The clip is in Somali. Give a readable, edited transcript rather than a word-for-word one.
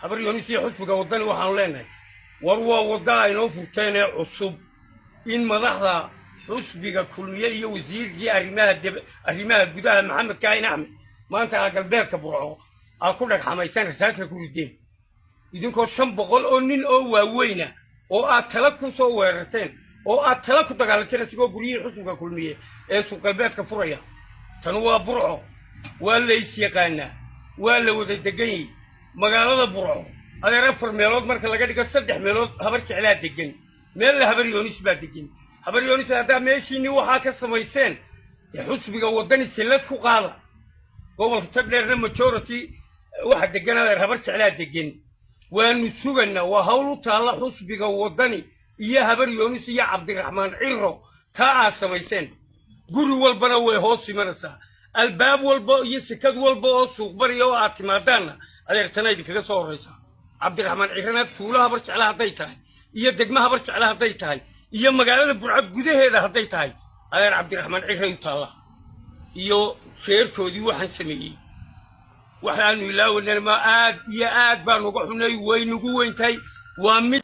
habar yoonisi xusbiga wadani waxaan leenahay war waa wada ay noo furteen cusub in madaxda xusbiga kulmiye iyo wasiirkii arrimaha gudaha maxamed kaahin axmed maanta galbeedka burco ku dhagxamaysan rasaasna ku rideen idinkoo 500 oo nin oo waaweyna oo aad tala ku soo weerarteen oo aad tala ku dagaalanteen sigoo guriyay xusbiga kulmiye ee suuq galbeedka furaya tan waa burco waa la yaqaana waa la wada degan magaalada burco adeer 4 meelood marka laga dhigo 3 meelood habar jeclaa degan meel la habar yoonis baa degan habar yoonis hadaa meeshiini waxa ka samayseen xusbiga wadani silad ku qaada gobolka tagdheerna majority waxa degan adeer habar jeclaa degan waanu sugana waa hawl u taala xusbiga wadani iyo habar yoonis iyo cabdiraxmaan ciro taa samayseen guri walbana way hoos imanaysaa albaab walba iyo sikad walba oo suuq bariyo oo aad timaadana adeertana idinkaga soo horeysa cabdiraxmaan cirana tuulaha habar jeclaa haday tahay iyo degmaha habar jeclaa haday tahay iyo magaalada burco gudaheeda haday tahay adeer cabdiraxmaan ciro u taala iyo sheerkoodii waxaan sameeyay waxaanu ilaawnaa ma aad iyo aad baan uga xunay way nagu weyntahay waa mid